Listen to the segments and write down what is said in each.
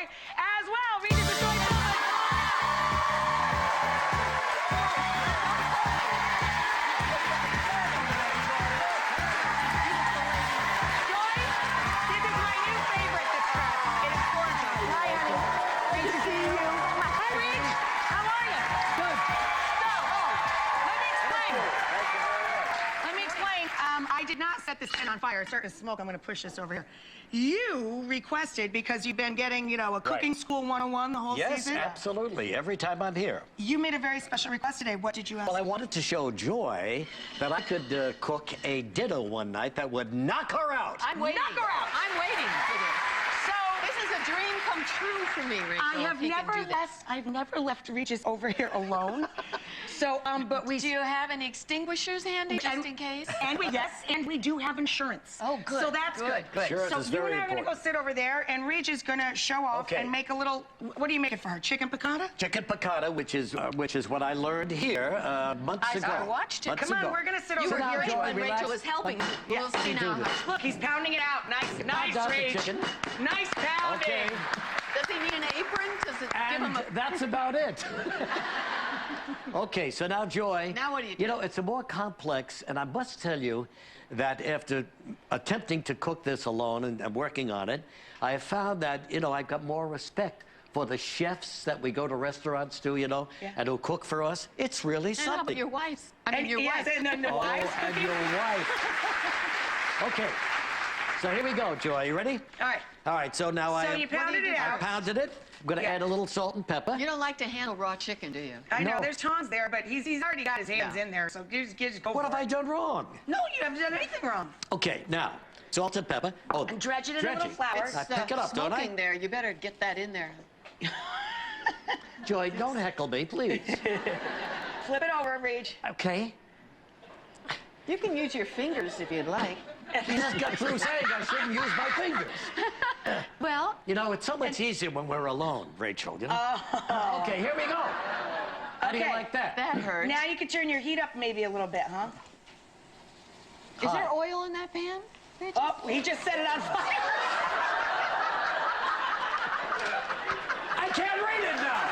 Joy as well. Regis and Joy. I did not set this pen on fire. It's starting to smoke. I'm going to push this over here. You requested, because you've been getting, a cooking school 101 the whole season. Yes, absolutely. Every time I'm here. You made a very special request today. What did you ask? Well, I wanted to show Joy that I could cook a ditto one night that would knock her out. I'm waiting. Knock her out. I'm waiting for this. So this is a dream come true for me, Rachel. I've never left Regis over here alone. So, but we... Do you have any extinguishers handy, just in case? And we do have insurance. Oh, good. So that's good. Insurance is very you and I are going to go important. sit over there, and Regis is going to show off and make a little... What are you making for her? Chicken piccata? Chicken piccata, which is what I learned here months ago. I watched it. Come on, we're going to sit over here. You were here when Rachel was helping. We'll see now. Look, he's pounding it out. Nice, Rach. Nice pounding. Okay. Does he need an apron? Does it give him a... That's about it. Okay, so now, Joy. Now what do you do? You know, it's a more complex, and I must tell you that after attempting to cook this alone and working on it, I have found that, I've got more respect for the chefs that we go to restaurants to, and who cook for us. It's really something. How about your wife? Your wife. And the wife. And your wife. Okay. So here we go, Joy. You ready? All right, so now you pounded it out. I pounded it. I'm going to add a little salt and pepper. You don't like to handle raw chicken, do you? I know, there's tongs there, but he's already got his hands in there, so just go What have I done wrong? No, you haven't done anything wrong. Okay, now, salt and pepper. Oh, And dredge it in a little flour. I pick it up, don't I? Smoking there. You better get that in there. Joy, don't heckle me, please. Flip it over, Reg. Okay. You can use your fingers if you'd like. You just got through saying I shouldn't use my fingers. Well... it's so much easier when we're alone, Rachel, Okay, here we go. How do you like that? That hurts. Now you can turn your heat up maybe a little bit, huh? Is there oil in that pan, Rachel? Oh, he just set it on fire. I can't read it now.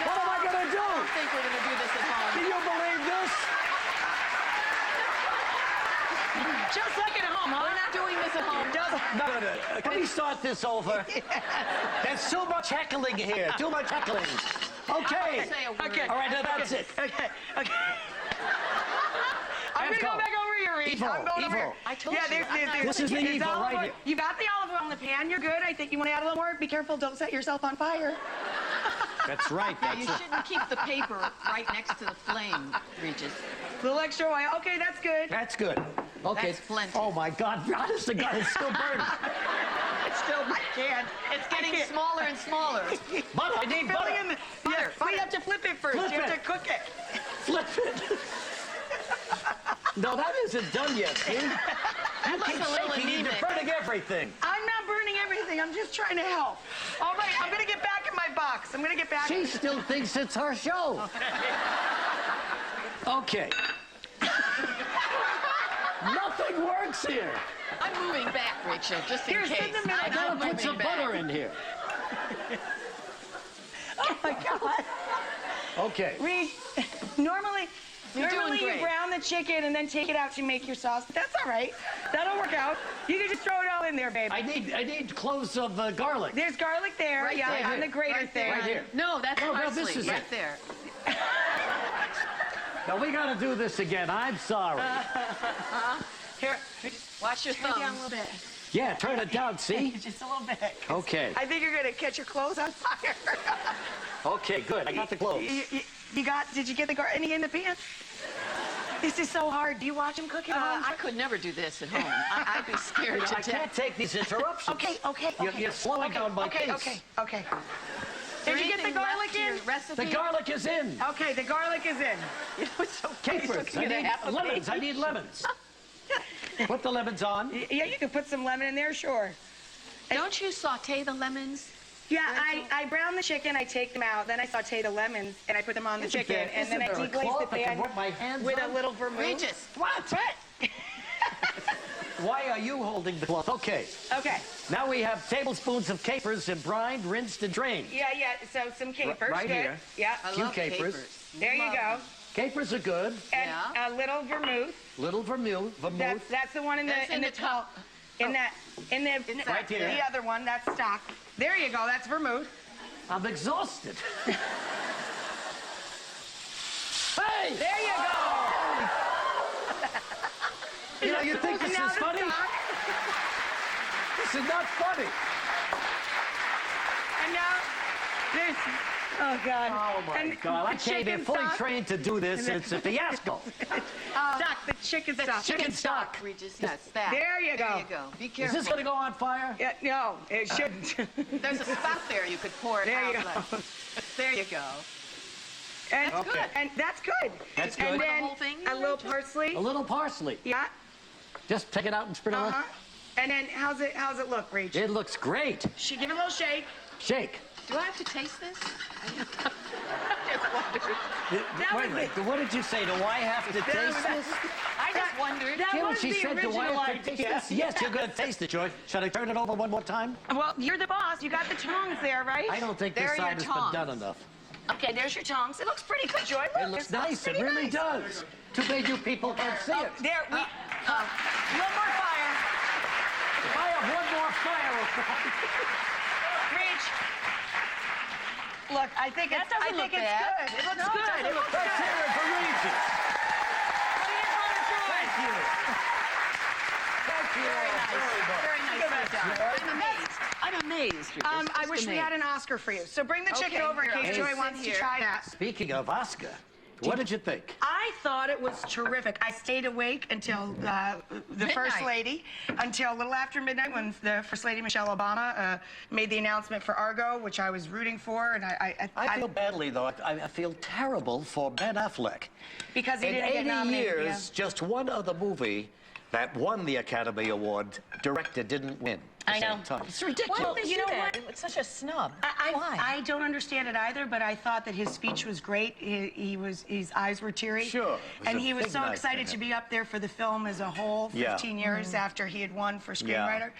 What am I going to do? I don't think we're going to do this at home. Do you believe this? Just like at home, huh? We're not doing this at home. No. Can we start this over? There's too much heckling here. Too much heckling. Okay. Say a word. Okay. All right, now that's it. Okay. I'm going to go back over here, Reed. I'm going over here. I told you. This is the evil right here. You got the olive oil in the pan. You're good. I think you want to add a little more. Be careful. Don't set yourself on fire. That's right. You shouldn't keep the paper right next to the flame, Regis. A little extra oil. Okay, that's good. That's good. Okay. That's plenty. Oh, my God. Honest to God, it's still burning. It's still, I can't. It's getting smaller and smaller. Butter. I need butter. Butter. We have to flip it first. Flip you have it. to cook it. Flip it. No, that isn't done yet, see? You keep shaking. You're burning everything. I'm not burning everything. I'm just trying to help. All right, I'm going to get back in my box. I'm going to get back. She still thinks it's her show. Okay. Nothing works here. I'm moving back, Rachel, just in case. I gotta put some butter in here. Oh, my God. Okay. Reed, normally you great. brown the chicken and then take it out to make your sauce. But that's all right. That'll work out. You can just throw it all in there, baby. I need cloves of garlic. There's garlic there. Right there. On the grater thing. Right here. No, that's parsley. this is right it. there. Now, we gotta do this again. I'm sorry. Here. Watch your Turn it down a thumbs. little bit. Yeah, turn it down, see? Just a little bit. Okay. I think you're going to catch your clothes on fire. Okay, good. I got the cloves. Did you get the any in the pan? This is so hard. Do you watch him cook at home? I could never do this at home. I'd be scared to I death. can't take these interruptions. Okay. You're slowing down my pace. Okay. Did you get the garlic in? Recipe? The garlic is in. Okay, the garlic is in. You know, it's so Capers. I need lemons. I need lemons. Put the lemons on. Yeah, you can put some lemon in there, sure. Don't you saute the lemons? Yeah, I brown the chicken, I take them out, then I saute the lemons, and I put them on the chicken, and then I deglaze the pan with a little vermouth. Regis. What? why are you holding the cloth? Okay. Okay. Now we have tablespoons of capers and brined, rinsed, and drained. Yeah. So some capers. Right good. here. Yeah. I Few love capers. There you go. Capers are good. And Yeah. a little vermouth. Little vermouth. That's the one in That's in the the top. In the Right here. the other one. That's stock. There you go. That's vermouth. I'm exhausted. Hey! There you go. You know, you think this Now is the funny? stock. This is not funny. And now there's. Oh God. Oh my And God! I the came here chicken fully stock. trained to do this, and it's a fiasco. Stock. The chicken stock. Chicken stock. Regis, yes, that. There you go. There you go. Be Is careful. this going to go on fire? Yeah, no, it shouldn't. There's a spot there you could pour it There you out. go. like- There you go. And, Okay. and that's good. That's And good. then The whole thing, a little just- parsley. A little parsley. Yeah. Just take it out and spread it Uh on. huh. And then how's it look, Rach? It looks great. She give it a little shake. Shake. Do I have to taste this? Wait a minute. What did you say? Do I have to taste this? I just wondered. That Hear what was she the said. Do I original have to taste idea. this? Yes, you're going to taste it, Joy. Should I turn it over one more time? Well, you're the boss. You got the tongs there, right? I don't think There this are your side has been tongs. done enough. Okay, there's your tongs. It looks pretty good, Joy. Look, It looks looks nice. It pretty really nice. does. Too bad you people can't see it. There, we. Little more fire. If I have one more fire, Reach. Look, I think it's. I think it's bad. good. It looks No, it good. doesn't It look looks let's good. hear it for Regis. What do you want to try? Thank you. Thank you. Very nice. Very nicely done. I'm amazed. I'm amazed. Regis. I Just wish we had an Oscar for you. So bring the chicken Okay, over in here, case I'll Joy sit wants to here. try that. Speaking of Oscar, what did you think? I thought it was terrific. I stayed awake until the First Midnight. Lady, until a little after midnight when the First Lady, Michelle Obama, made the announcement for Argo, which I was rooting for. And I feel badly, though. I feel terrible for Ben Affleck. because he In didn't get 80 nominated. years, just one other movie that won the Academy Award director didn't win. At I the know. same time. It's Why ridiculous. did they you do know that? what? It's such a snub. I don't understand it either, but I thought that his speech was great. His eyes were teary. Sure. It was And a he was big so night for excited to him. be up there for the film as a whole, Yeah. 15 years after he had won for Yeah. screenwriter.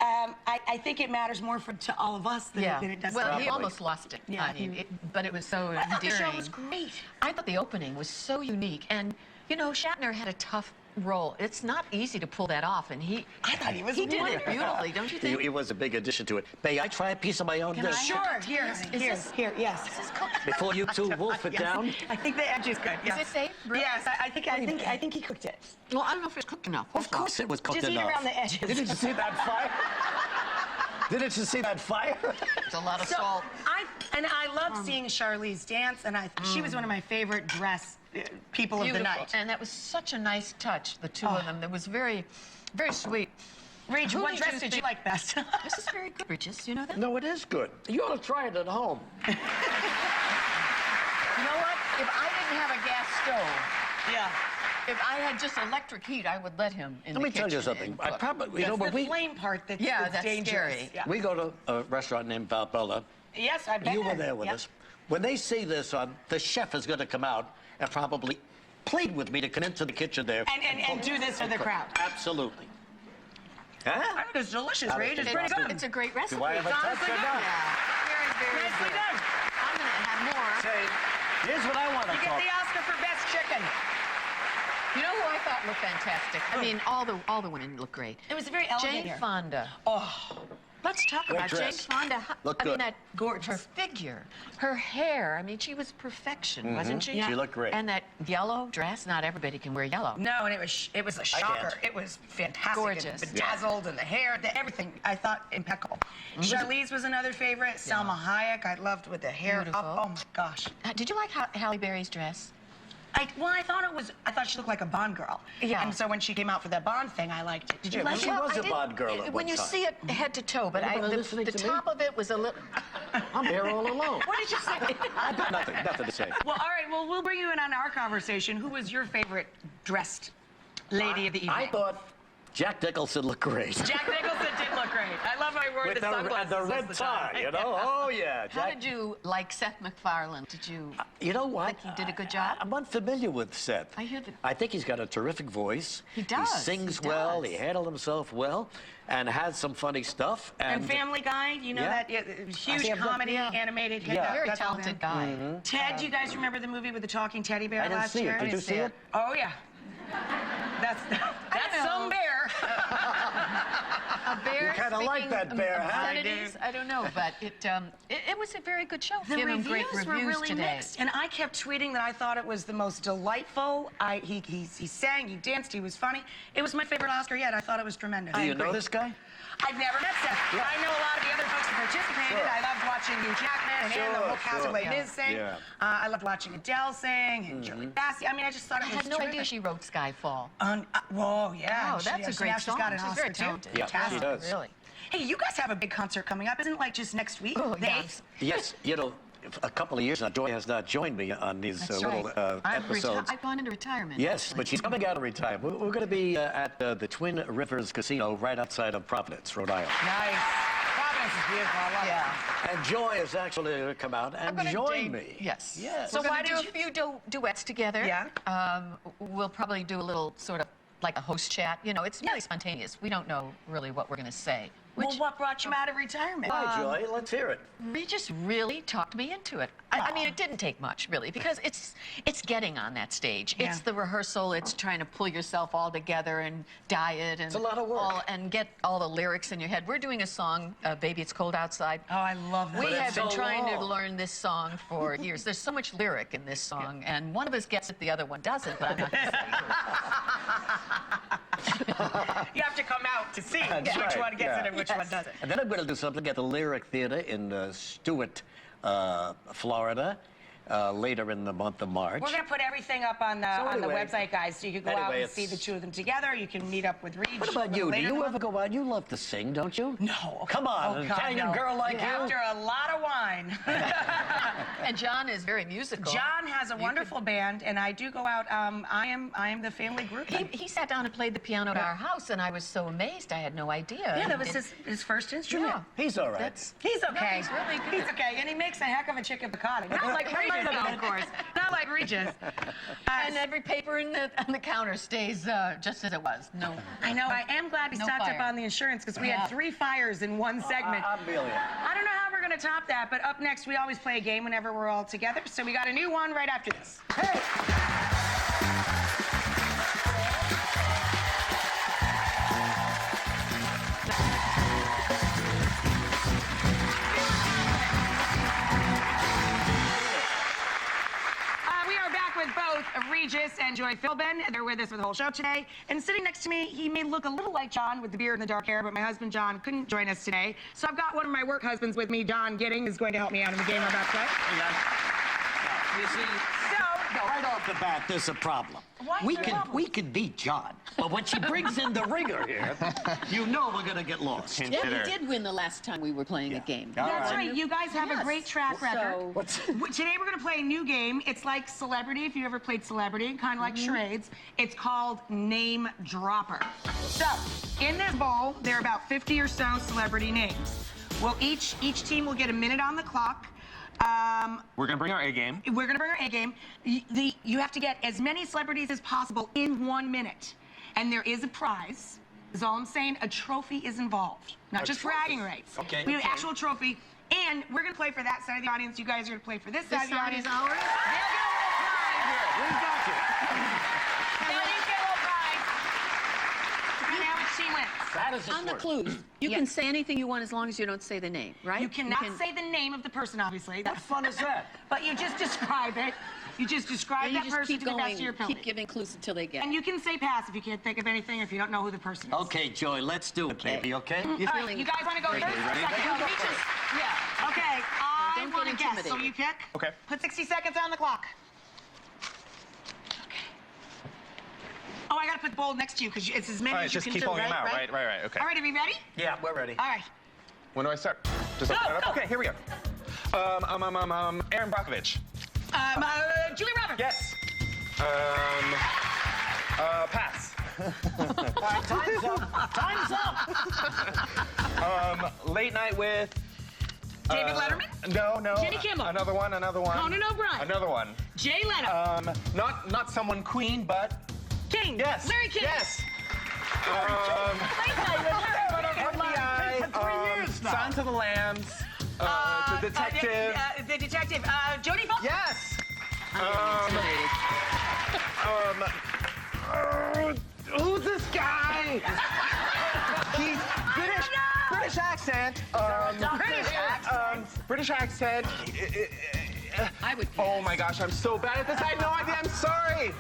I think it matters more to all of us than, than it does Well, to he him. almost lost it. Yeah, I mean, but it was so I thought the endearing. show was great. I thought the opening was so unique, and you know, Shatner had a tough role. It's not easy to pull that off, and he thought he was did it wonderful. beautifully, don't you think? It was a big addition to it. May I try a piece of my own Can dish? I? Sure, here, this- yes. This is cooked. Before you two wolf it Yes. down? I think the edge is good. Is Yes. it safe? Really? Yes, I think he cooked it. Well, I don't know if it's cooked enough. Of course it was cooked Just eat enough. around the edges. Didn't you see that fire? Didn't you see that fire? It's a lot of So salt. I loved seeing Charlize dance, and she was one of my favorite dress people of the Beautiful. night. And that was such a nice touch, the two of them. That was very, very sweet. Rach, Who what did dress you did you think- like best? This is very good, Regis. You know that? No, it is good. You ought to try it at home. You know what? If I didn't have a gas stove, Yeah. if I had just electric heat, I would let him in Let the me tell you kitchen something. and I cook. probably, you know, It's when the we flame part that's, Yeah, that's dangerous. scary. Yeah. we go to a restaurant named Valbella. Yes, I bet. You were there with Yep. us. When they see this on, the chef is going to come out and probably plead with me to come into the kitchen there. And do this for the crowd. Absolutely. Huh? I think it's delicious, I Rach. It's think pretty good. It's a great recipe. Do I have a It's touch honestly or good. not? Very, very Nicely good. done. I'm going to have more. Say, here's what I want to You get talk. the Oscar for best chicken. You know who I thought looked fantastic? I mean, all the women look great. It was a very elegant Jane here. Fonda. Oh, Let's talk Great about dress. Jane Fonda. Looked I mean, good. that gorgeous. Her figure, her hair. I mean, she was perfection, wasn't she? Yeah. She looked great. And that yellow dress. Not everybody can wear yellow. no, and it was a shocker. can't. It was fantastic. Gorgeous. And bedazzled, and the hair, everything. I thought impeccable. Charlize was another favorite. Selma Hayek, I loved with the hair Beautiful. up. Oh my gosh. Did you like Halle Berry's dress? I thought she looked like a Bond girl. Yeah. And so when she came out for that Bond thing, I liked it. Did you Yeah, like she it? was a I Bond girl at When one you time. see it head to toe, but Anybody the listening to me? top of it was a little. I'm here all alone. What did you say? I got nothing to say. Well, all right. Well, we'll bring you in on our conversation. Who was your favorite dressed lady of the evening? I thought Jack Nicholson looked great. Jack Nicholson did look great. I love my wore the sunglasses. The red tie, you know? Oh, yeah. How did you like Seth MacFarlane? Did you You know what? think he did a good job? I'm unfamiliar with Seth. I hear that. I think he's got a terrific voice. He does. He sings He well. does. He handled himself well, and has some funny stuff. And Family Guy, you know Yeah. that huge comedy, animated hit. Yeah. Very That's all talented him. guy. Ted, do you guys remember the movie with the talking teddy bear I didn't last see year? it. Did you see it? Oh, yeah. That's some bear. A bear You kinda like speaking that bear, huh? obscenities? I don't know, but it was a very good show. The Given reviews great were reviews really today. mixed, and I kept tweeting that I thought it was the most delightful. He sang, he danced, he was funny. It was my favorite Oscar yet. I thought it was tremendous. Do you know this guy? I've never met Seth. Yeah. I know a lot of the other folks that participated. Sure. I loved watching Hugh Jackman and the whole cast of Les Mis sing. Yeah. I loved watching Adele sing and Shirley Bassey. I mean, I just thought I it was had no idea terrific. she wrote Skyfall. Whoa, yeah. Oh, that's a great now she's song. got an She's Oscar very too. talented. Yeah, Fantastic. she does. Really. Hey, you guys have a big concert coming up. Isn't it like just next week? Oh, The yes. 8th? Yes, you know, a couple of years now, Joy has not joined me on these That's little right. episodes. I've gone into retirement. Yes, actually. but she's coming out of retirement. We're going to be at the Twin Rivers Casino right outside of Providence, Rhode Island. Nice. Providence is beautiful. I love it. And Joy is actually going to come out and gonna join date- me. Yes. Yes. So So we're why going to did do a few duets together. Yeah. We'll probably do a little sort of like a host chat. You know, it's really spontaneous. We don't know really what we're going to say. Well, what brought you out of retirement? Hi, Joy. Let's hear it. Regis really talked me into it. I mean, it didn't take much, really, because it's getting on that stage. Yeah. It's the rehearsal. It's trying to pull yourself all together and diet and It's a lot of work. and get all the lyrics in your head. We're doing a song, "Baby It's Cold Outside." Oh, I love that. We it's have been so trying to long. learn this song for years. There's so much lyric in this song, and one of us gets it, the other one doesn't. But I'm not going to say You have to come out to see That's which right, one gets yeah. it and which one doesn't. And then I'm going to do something at the Lyric Theater in Stewart, Florida, later in the month of March. We're going to put everything up on the anyway- website, guys, so you can go out anyway, and see the two of them together. You can meet up with Reed. What about you? Do you ever go out? You love to sing, don't you? No. Come on, Oh, an God, Italian no. girl like you. After a lot of wine. And John is very musical. John has a wonderful band, and I do go out. I am the family group. He sat down and played the piano at our house, and I was so amazed. I had no idea. Yeah, that was It- his first instrument. Yeah. He's all right. That's He's okay. No, he's really good. He's okay, and he makes a heck of a chicken piccata. Not like Regis, though, of course. Not like Regis. And every paper on the counter stays just as it was. No. I know. I am glad we No stocked fire. up on the insurance because we Yeah. had 3 fires in one segment. I'm feeling it. I don't know how we're going to top that, but up next, we always play a game whenever we're all together. So we got a new one right after this. We are back with both Regis and Joy Philbin. They're with us for the whole show today. And sitting next to me, he may look a little like John with the beard and the dark hair, but my husband John couldn't join us today. So I've got one of my work husbands with me, Don Gidding, who's going to help me out in the game I'm about to play. You see, right off the bat, there's a problem. Why is there a problem? We can beat John, but when she brings in the ringer here, you know we're gonna get lost. Yeah, we did win the last time we were playing a game. All That's right. You guys have a Yes. great track record. So- Today we're going to play a new game. It's like Celebrity, if you ever played Celebrity, kind of like charades. It's called Name Dropper. So, in this bowl, there are about 50 or so celebrity names. Well, each team will get a minute on the clock. We're gonna bring our A game. We're gonna bring our A game. You have to get as many celebrities as possible in 1 minute. And there is a prize. Is all I'm saying. A trophy is involved. Not just bragging rights. Okay. We have an actual trophy. And we're gonna play for that side of the audience. You guys are gonna play for this side of the side audience. is ours? They'll get a little prize. We got you. Now you get a little prize. And now which team wins? That is On the work. clues, you can say anything you want as long as you don't say the name, right? You cannot say the name of the person, obviously. What fun is that? But you just describe it. You just describe And you that just person keep to the best going, of your ability. keep giving clues until they get And it. you can say pass if you can't think of anything, if you don't know who the person is. Okay, Joy, let's do it, baby, okay? All right, you guys want to go first? ready? Second, Regis? Yeah. Okay, I Don't want to get guess. So intimidated. you pick? Okay. Put 60 seconds on the clock. Okay. Oh, I got to put the bowl next to you because it's as many All right, as you just can keep do, pulling right? them out. Right? Right, okay. All right, are we ready? Yeah, we're ready. All right. When do I start? Just Go, open it up? go. Okay, here we go. Aaron Brockovich. Julie Roberts. Yes. Pass. All right, time's up. Time's up. Late night with. David Letterman? No. Jimmy Kimmel. Another one. Conan O'Brien. Another one. Jay Leno. Not someone Queen, but. King. Yes. Larry King. Yes. FBI. For 3 years now. Silence of the Lambs. The detective. The detective. Jodie Foster. Yes. Who's this guy? He's British. British accent. British accent. I would. Oh my gosh, I'm so bad at this. I had no idea. I'm sorry.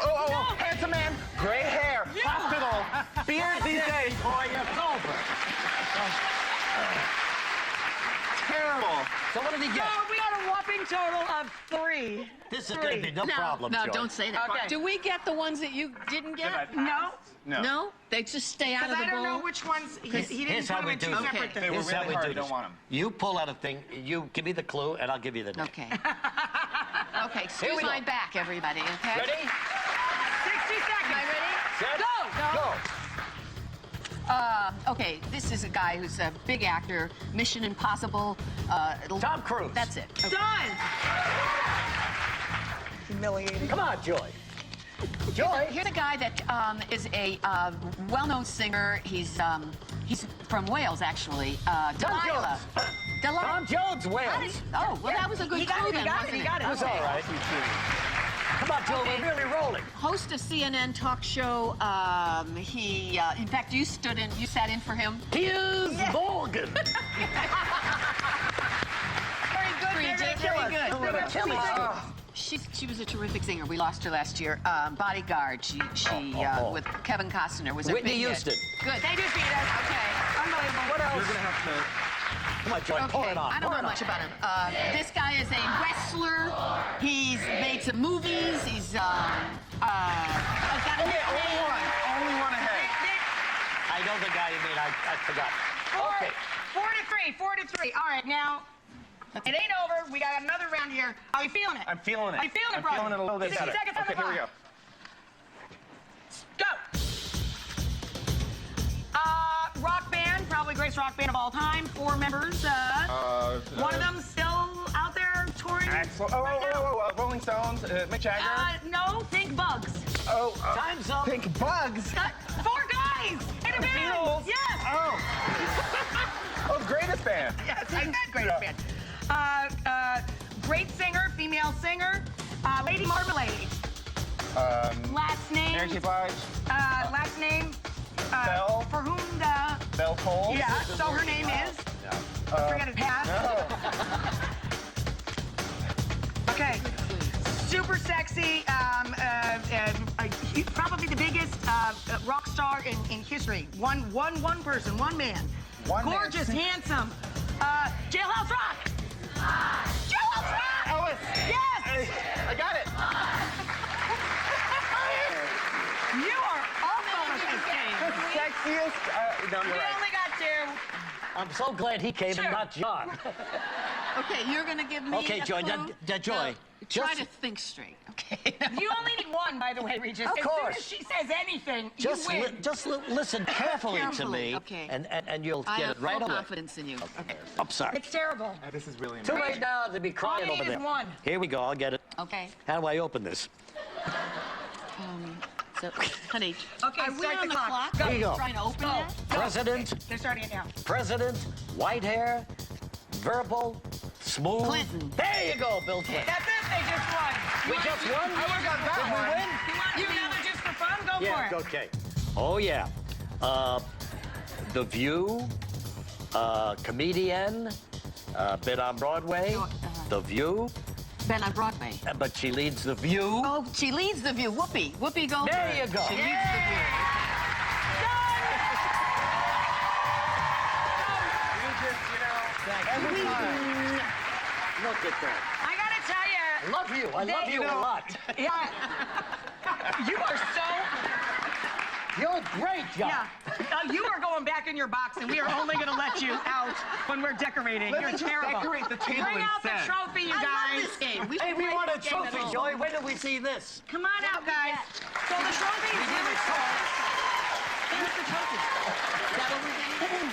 Oh, handsome man, gray hair, hospital, beard these days. Boy, it's over. Terrible. So what did he get? Oh, we got a whopping total of 3. This is going to be no problem, No, Joy. don't say that. Okay. Do we get the ones that you didn't get? No. No? They just stay out of Because the I don't bowl? know which ones. He Here's didn't how put them we in do two it. separate Okay. things. They were Here's how really we hard. do I don't this. want 'em. You pull out a thing. You give me the clue, and I'll give you the name. Okay. Okay, Here excuse we my go. back, everybody, okay? Ready? 60 seconds. Am I ready? Set. Go. Go. Okay, this is a guy who's a big actor. Mission Impossible. Tom Cruise. That's it. Okay. Done. Humiliating. Come on, Joy. Joy. Here's a guy that is a well-known singer. He's from Wales, actually. Delilah. Tom Jones How wins. did- Oh, well, that was a good He got clue it. then, He got it. wasn't He got it. That's all right. Come on, Joy. Okay. We're really rolling. Host of CNN talk show. In fact, you sat in for him. Piers Morgan. Very good. Very good. We're gonna kill each other. She was a terrific singer. We lost her last year. Bodyguard. She with Kevin Costner was a Whitney big hit. Houston. Good. They just beat us. Okay. Unbelievable. What else? You're gonna have to. Come on, Joy. Pour Okay, it on. I don't Pour know it much on. about him. This guy is a wrestler. He's made some movies. He's got a nickname. Only one ahead. I know the guy you mean. I forgot. Okay. 4 to 3. All right, now. It ain't over. We got another round here. Are you feeling it? I'm feeling it. Are you feeling it, I'm brother? feeling it a little bit 60 better. seconds on Okay, the here we go. Go. Rock band, probably greatest rock band of all time. 4 members. One of them still out there touring. Axl. right now. Rolling Stones. Mick Jagger. No, think Bugs. Time's up. Pink Bugs. 4 guys in a band. Beatles. Yes. Oh, greatest band. Yes, I said greatest band. Great singer, female singer. Lady Marmalade. Last name. Mary J. Blige. Last name. Bell. For whom the. Bell Cole. Yeah, so her name is. Forget it, pass. Okay. Super sexy. Probably the biggest rock star in history. One person, one man. One man. Gorgeous, handsome. Jailhouse Rock. Jailhouse Rock. Elvis. Yes. I got it. You are awful at this game. The sexiest. No, We you're right. only got 2. I'm so glad he came Sure. and not John. Okay, you're gonna give me Okay, a Joy, clue? Joy, Now, try just- to think straight, okay? You only need 1, by the way, Regis. Of As course. soon as she says anything, Just you win. listen carefully to Carefully, me, okay. and you'll I get have it right full away. confidence in you. Okay. I'm sorry. It's terrible. This is really Too embarrassing. late now to be crying All I over need is there. 1. Here we go. I'll get it. Okay. How do I open this? So, honey, Okay, are we start on the the clock. clock? Go. Are Here you go. trying to open Go. that? President, They're starting it now. President, white hair, verbal, smooth. Clinton. There you go, Bill Clinton. That's it. They just won. We just won? I would've got that Did we one. win? You another just for fun? Go Yeah, for it. okay. Oh, yeah. The View, comedian, been on Broadway. The View, Ben on Broadway. but she leads The View. Oh, she leads the view. Whoopi. Whoopi Goldberg. There you go. She leads the view. Every time. Look at that. I gotta tell you. I love you. I love you a lot. Yeah. You are so. You're great, John. Yeah. You are going back in your box, and we are only going to let you out when we're decorating. You're Let's terrible. decorate the table Bring out the instead. trophy, you I guys. love this game. We Hey, we play want a this game at trophy, home. Joey. When did we see this? Come on out, guys. So the trophy is really cool. Here's the trophy. Is that what we're doing?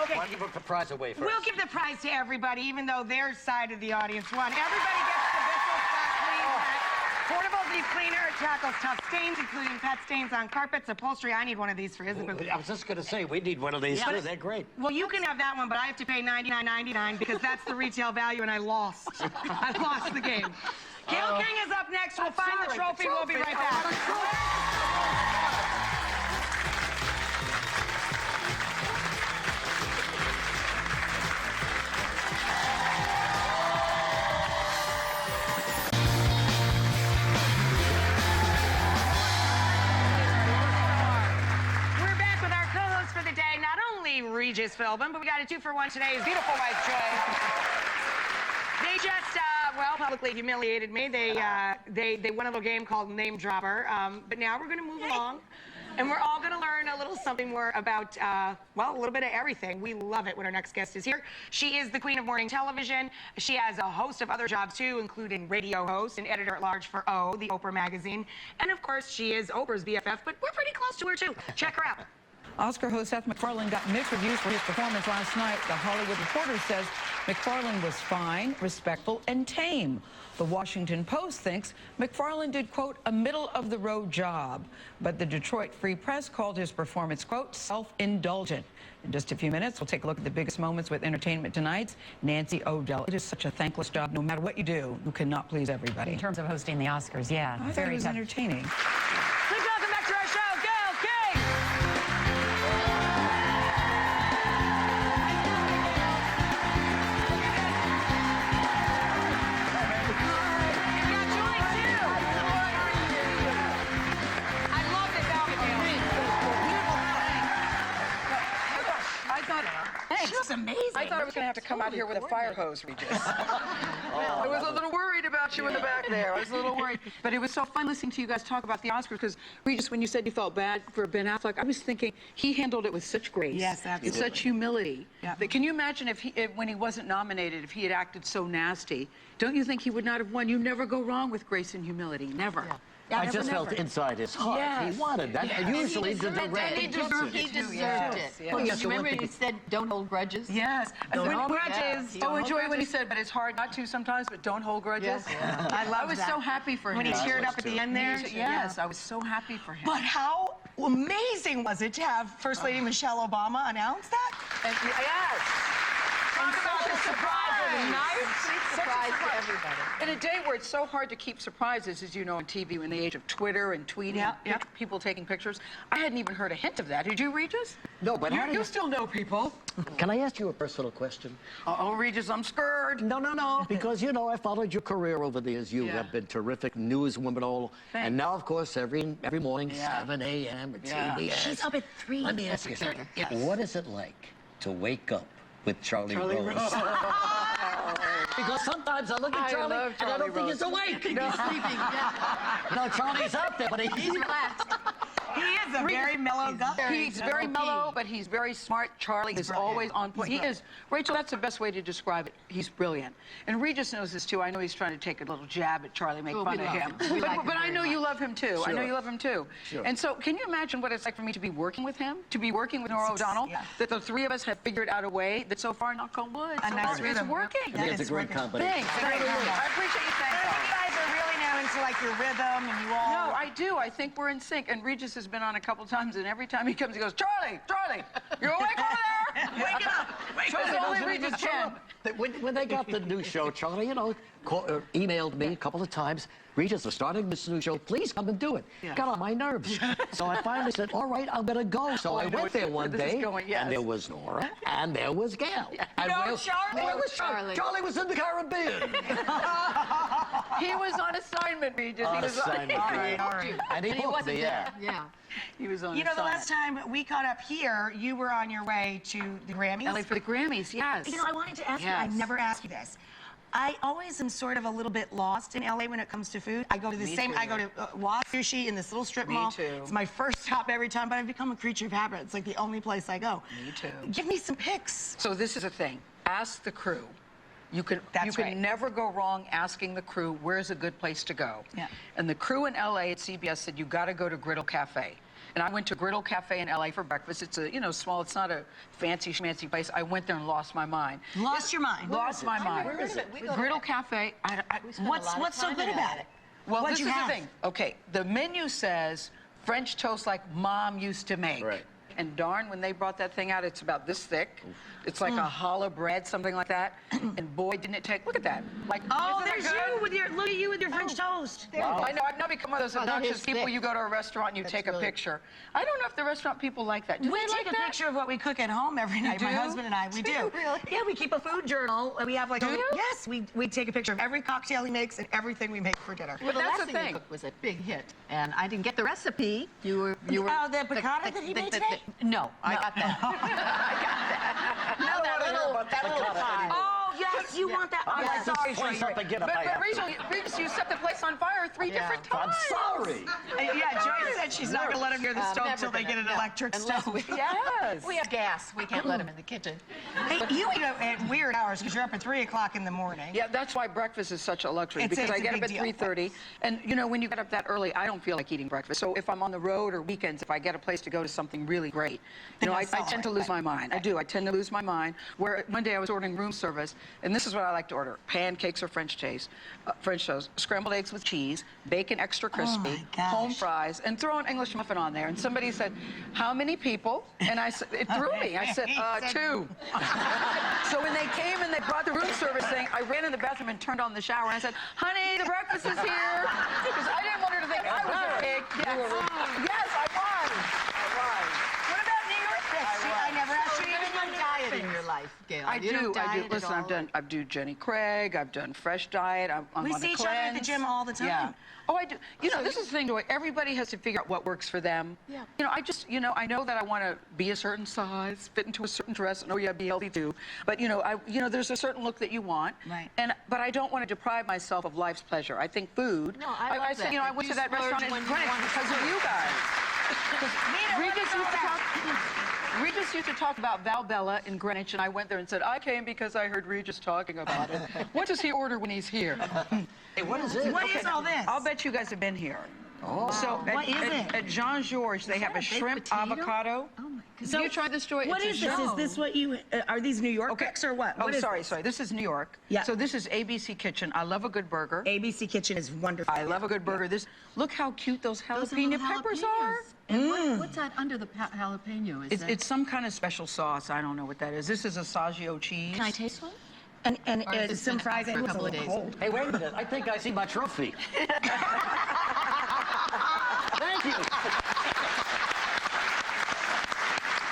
Okay. Why don't you put the prize away first? We'll give the prize to everybody, even though their side of the audience won. Everybody gets the Bissell Spot Clean Pack. Portable deep cleaner. It tackles tough stains, including pet stains on carpets, upholstery. I need one of these for Isabel. I was just going to say, we need one of these, too. They're great. Well, you can have that one, but I have to pay $99.99 because that's the retail value, and I lost. I lost the game. Gail King is up next. We'll find the trophy. We'll be right back. We're back with our co-host for the day, not only Regis Philbin, but we got a 2-for-1 today. His beautiful wife, Joy. They just, well, publicly humiliated me. They won a little game called Name Dropper. But now we're going to move along, and we're all going to learn a little something more about, well, a little bit of everything. We love it when our next guest is here. She is the queen of morning television. She has a host of other jobs, too, including radio host and editor-at-large for O, the Oprah magazine. And, of course, she is Oprah's BFF, but we're pretty close to her, too. Check her out. Oscar host Seth MacFarlane got mixed reviews for his performance last night. The Hollywood Reporter says MacFarlane was fine, respectful, and tame. The Washington Post thinks MacFarlane did, quote, a middle-of-the-road job. But the Detroit Free Press called his performance, quote, self-indulgent. In just a few minutes, we'll take a look at the biggest moments with Entertainment Tonight's Nancy O'Dell. It is such a thankless job. No matter what you do, you cannot please everybody. In terms of hosting the Oscars, yeah. I thought very it was tough. entertaining. Please welcome back to our show, Gail King. She was amazing. I thought I was going to have to come out here with a fire hose, Regis. I was a little worried about you in the back there. I was a little worried. But it was so fun listening to you guys talk about the Oscars because, Regis, when you said you felt bad for Ben Affleck, I was thinking he handled it with such grace. Yes, absolutely. And such humility. Yeah. But can you imagine if when he wasn't nominated, if he had acted so nasty, don't you think he would not have won? You never go wrong with grace and humility. Never. Yeah. I just felt inside his heart. Yes. He wanted that. Yes. And usually the And director he gets deserved it. it. He deserved Yes. it. Yes. Oh, yes, You the one remember thing- he said, don't hold grudges? Yes. Don't When- hold when- grudges. Oh, Don't and hold Joy, when he grudges. said, but it's hard not to sometimes, but don't hold grudges. Yes. I love I was that. so happy for him. When he teared up at the end there. Yes, I was so happy for him. But how amazing was it to have First Lady Michelle Obama announce that? And, yes. Talk about the surprise of the night. Surprise to everybody. In a day where it's so hard to keep surprises, as you know, on TV, in the age of Twitter and tweeting, Yeah, yeah. people taking pictures, I hadn't even heard a hint of that. Did you, Regis? No, but how do You you... still know people. Can I ask you a personal question? Uh-oh, Regis, I'm scared. No. Because, you know, I followed your career over the years. You Yeah. have been terrific newswoman all. Thanks. And now, of course, every morning, Yeah. 7 a.m. at Yeah. CBS. She's up at 3. Let me ask you something. Yes. What is it like to wake up with Charlie Rose? Because sometimes I look at I Charlie love and I don't Charlie think he's Rose. awake. Sleeping, yeah. No, Charlie's out there, but He's relaxed. He is a very mellow guy. He's very mellow, but he's very smart. Charlie is always on point. He is. Rachel, that's the best way to describe it. He's brilliant. And Regis knows this, too. I know he's trying to take a little jab at Charlie, make Oh, fun we of love him. him. We like him But I very know you much. love him, too. I know Sure. you love him, too. Sure. And so can you imagine what it's like for me to be working with him, to be working with Nora O'Donnell, yeah. that the three of us have figured out a way that so far, knock on wood, A so nice far, it's rhythm. working. I think it's a great combination. Thanks. Great combo. I appreciate you saying I think you that. guys are really now into like your rhythm and you all. No, I do. I think we're in sync. And Regis has been on a couple times, and every time he comes, he goes, Charlie, you're awake over there? Wake up. Because only Regis can. When they got the new show, Charlie, you know, emailed me a couple of times. Regis, we're starting this new show. Please come and do it. Yeah. Got on my nerves. So I finally said, all right, I'm going to go. So I I know went there where one this is day, going, yes. and there was Nora, and there was Gail. And No, where- Charlie. Where was Charlie. Charlie was in the Caribbean. He was on assignment, Regis. On He was assignment. All right, all right. And he He booked wasn't me, there. yeah. Yeah. He was on You know, the assignment. last time we caught up here, you were on your way to the Grammys. LA for the Grammys, yes. You know, I wanted to ask you, I Yes. never asked you this. I always am sort of a little bit lost in LA when it comes to food. I go to the I go to Wa Sushi in this little strip mall. too. It's my first stop every time, but I've become a creature of habit. It's like the only place I go. Me too. Give me some picks. So this is a thing. Ask the crew. You can right. never go wrong asking the crew where's a good place to go. Yeah. And the crew in LA at CBS said you got to go to Griddle Cafe. And I went to Griddle Cafe in LA for breakfast. It's a, small, it's not a fancy schmancy place. I went there and lost my mind. Lost your mind. Lost my mind. Where is it? We go to Griddle Cafe. What's so good about it? Well, What'd this you is have? the thing. Okay, the menu says French toast like Mom used to make. Right. And darn, when they brought that thing out, it's about this thick. It's like a hollow bread, something like that. And boy, didn't it take, look at that. Like, Oh, isn't there's that good? you with your, look at you with your French toast. Wow. I know, I've now become one of those that obnoxious is people. thick. You go to a restaurant and you take a really- picture. I don't know if the restaurant people like that. Do We they take like a that? picture of what we cook at home every night. My do? husband and I, we do. Really? Yeah, we keep a food journal. We have like Do you? Yes, we take a picture of every cocktail he makes and everything we make for dinner. But the that's last the thing thing. you cooked was a big hit, and I didn't get the recipe. You were. Oh, the piccata that he made today? No, I got that. I got that. No, that little pie. Oh, yes, you want that? I'd like to sorry, slice up and get a But pineapple. Regis, you set the place on fire three different I'm times. sorry. Yeah, Joy said she's not going to let him near the stove never till they get an gonna, no. electric Unless stove. Yes. We have gas. We can't let him in the kitchen. Hey, you eat at weird hours because you're up at 3 o'clock in the morning. Yeah, that's why breakfast is such a luxury, It's a- because it's I a get up big at deal. 3:30, and when you get up that early, I don't feel like eating breakfast. So if I'm on the road or weekends, if I get a place to go to something really great, I tend to lose my mind. I do. I tend to lose my mind. Where one day I was ordering room service, and this is what I like to order: pancakes or French toast, scrambled eggs with cheese, bacon extra crispy, gosh. home fries, and throw an English muffin on there. And somebody said, "How many people?" And I said, it threw me. I said, 2. So when they came and they brought the room service thing, I ran in the bathroom and turned on the shower. And I said, "Honey, the breakfast is here," because I didn't want her to think I was a pig. Yes, I was. What about New York? See, I never asked you to You're even on diet in your life, Gail. I You do. don't diet at Listen, all. I do Jenny Craig. I've done Fresh Diet. I'm We on see the each other at the cleanse. gym all the time. Yeah. Oh, I do. This is the thing, Joy. Everybody has to figure out what works for them. Yeah. I know that I want to be a certain size, fit into a certain dress, and be healthy too. But there's a certain look that you want. Right. But I don't want to deprive myself of life's pleasure. I think food. No, I love said, that. I went You to that splurge restaurant in when you Greenwich want to because of you guys. Regis used to talk about Valbella in Greenwich, and I went there and said, I came because I heard Regis talking about it. What does he order when he's here? Hey, what is it? What is all this? I'll bet you guys have been here. Oh. So What is it? at Jean Georges, they have a that a baked shrimp potato? avocado. Oh my goodness. Have you tried this, Joy? What It's is a this? Is shrimp. this what you, are these New York picks or what? Oh, What is sorry. this? This is New York. Yeah. So this is ABC Kitchen. I love a good burger. ABC Kitchen is wonderful. I love a good burger. Look how cute those Those are jalapeno little peppers jalapenos. are. And what's that under the jalapeno? Is that... It's some kind of special sauce. I don't know what that is. This is a Saggio cheese. Can I taste one? And Or is this some been fries out and for a it's a couple of little days? cold. Hey, wait a minute. I think I see my trophy. Thank you.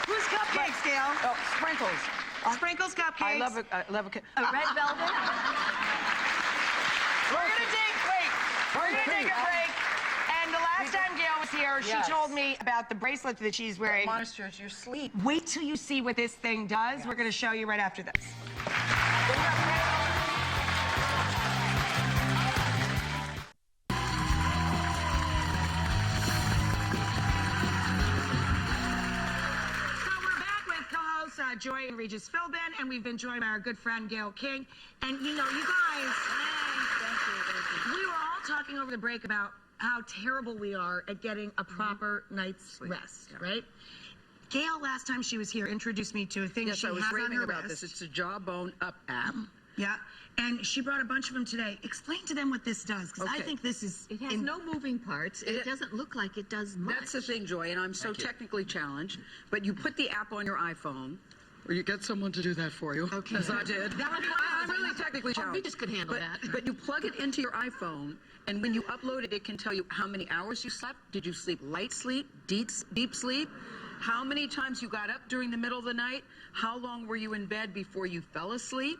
Who's cupcakes, Gail? Oh, sprinkles. Sprinkles cupcakes. I love a A red velvet? We're gonna take a break. And the last time Gail was here, Yes. she told me about the bracelet that she's wearing. Monsters, your sleep. Wait till you see what this thing does. We're gonna show you right after this. So we're back with co-hosts Joy and Regis Philbin, and we've been joined by our good friend Gail King. And you guys, we were all talking over the break about how terrible we are at getting a proper night's rest, right? Gail, last time she was here, introduced me to a thing Yes, she I was has on raving her about wrist. this. It's a Jawbone Up app. Yeah, and she brought a bunch of them today. Explain to them what this does, because I Okay. think this is... It has no moving parts. It doesn't look like it does much. That's the thing, Joy, and I'm so technically challenged. But you put the app on your iPhone, or you get someone to do that for you, as I did. I'm really technically challenged. We just could handle that. But you plug it into your iPhone, and when you upload it, it can tell you how many hours you slept. Did you sleep light sleep, deep sleep? How many times you got up during the middle of the night? How long were you in bed before you fell asleep?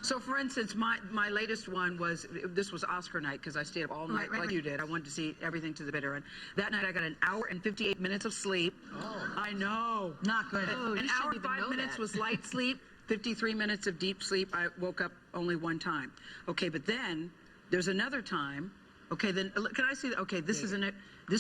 So, for instance, my latest one was, this was Oscar night, because I stayed up all night like you did. I wanted to see everything to the bitter end. That night, I got an hour and 58 minutes of sleep. Oh. I know. Not good. Oh, An you hour shouldn't and even 5 know minutes that. was light sleep. 53 minutes of deep sleep. I woke up only one time. Okay, but then there's another time. Okay, then can I see that? Okay, this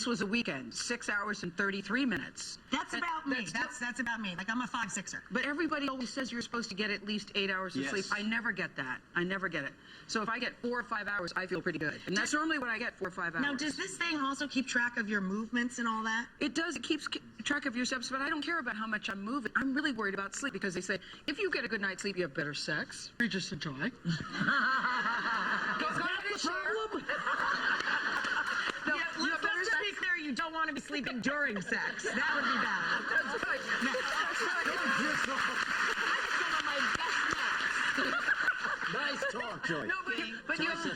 was a weekend, 6 hours and 33 minutes. That's about me. That's about me. Like, I'm a 5-6er. But everybody always says you're supposed to get at least 8 hours of sleep. I never get that. I never get it. So if I get 4 or 5 hours, I feel pretty good. And that's normally what I get, 4 or 5 hours. Now, does this thing also keep track of your movements and all that? It does. It keeps track of your steps, but I don't care about how much I'm moving. I'm really worried about sleep because they say, if you get a good night's sleep, you have better sex. You just enjoy. That's the problem. No, let's just be clear, you don't want to be sleeping during sex. That would be bad. That's right. Nice talk, Joyce. No,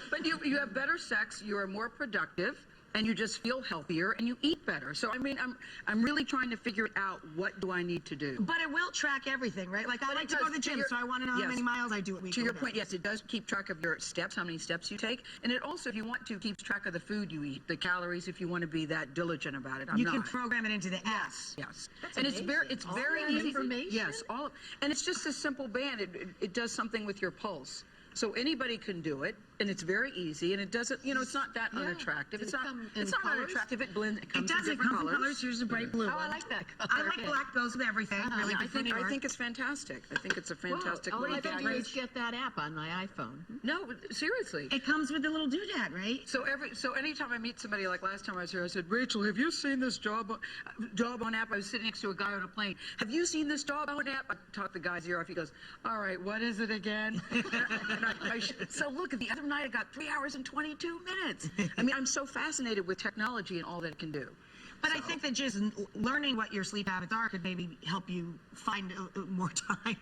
but you have better sex. You are more productive. And you just feel healthier and you eat better. So I mean, I'm really trying to figure out what do I need to do. But it will track everything, right? Like, I like to go to the gym, so I want to know how many miles I do a week. To your point, yes, it does keep track of your steps, how many steps you take, and it also, if you want to, keeps track of the food you eat, the calories, if you want to be that diligent about it. You can program it into the app. Yes. And it's very easy. Information. Yes, and it's just a simple band. It does something with your pulse. So anybody can do it, and it's very easy, and it doesn't, it's not that unattractive. It's not unattractive. It blends. It comes in different colors. Here's a bright blue. Oh, I like that. I like black. Goes with everything. Really, I think it's fantastic. I think it's a fantastic. All I little have to do gadget. is get that app on my iPhone. No, seriously. it comes with the little doodad, right? So anytime I meet somebody, like last time I was here, I said, Rachel, have you seen this job on app? I was sitting next to a guy on a plane. Have you seen this job on app? I talked the guy's ear off. He goes, all right, what is it again? So look, the other night I got 3 hours and 22 minutes. I mean, I'm so fascinated with technology and all that it can do. But I think that just learning what your sleep habits are could maybe help you find more time.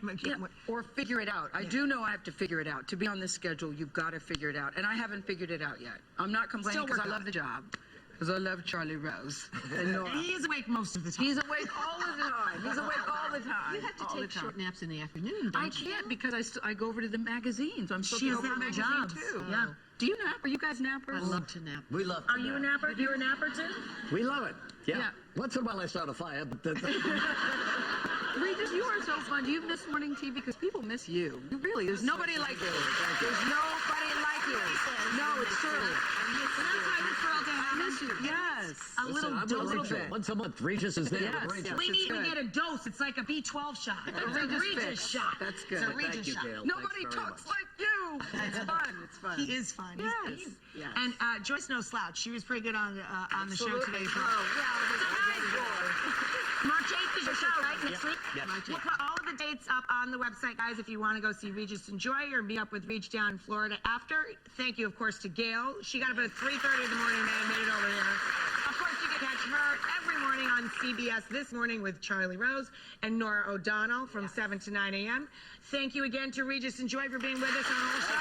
Or figure it out. I do know I have to figure it out. To be on this schedule, you've got to figure it out. And I haven't figured it out yet. I'm not complaining because I love the job. Because I love Charlie Rose. And he is awake most of the time. He's awake all the time. He's awake all the time. You have to take short naps in the afternoon, don't I can't because I go over to the magazines. I'm supposed She to has go over that to the job. magazine too. Yeah. Do you nap? Are you guys nappers? I love to nap. We love. Are you a napper? You're a napper too? We love it. Yeah. Yeah. Once in a while I start a fire, but Regis, you are so fun. Do you miss morning tea? Because people miss you. You really. There's nobody like you. There's nobody like you. No, it's true. I miss you. Yes. A little bit. Once a month, Regis is there. Yes. With Rachel. We need to get a dose. It's like a B12 shot. A Regis shot. That's good. It's a Regis shot. Gail. Nobody talks like you. It's fun. It's fun. He is fun. Yes. Yes. And Joyce No Slouch. She was pretty good on the show today. March 8th is your show, right? Next week? Yes. We'll put all of the dates up on the website, guys, if you want to go see Regis and Joy or meet up with Reach down in Florida after. Thank you, of course, to Gail. She got up at 3:30 in the morning, man, made it over here. Of course, you can catch her every morning on CBS This Morning with Charlie Rose and Nora O'Donnell from 7 to 9 a.m. Thank you again to Regis and Joy for being with us on the show.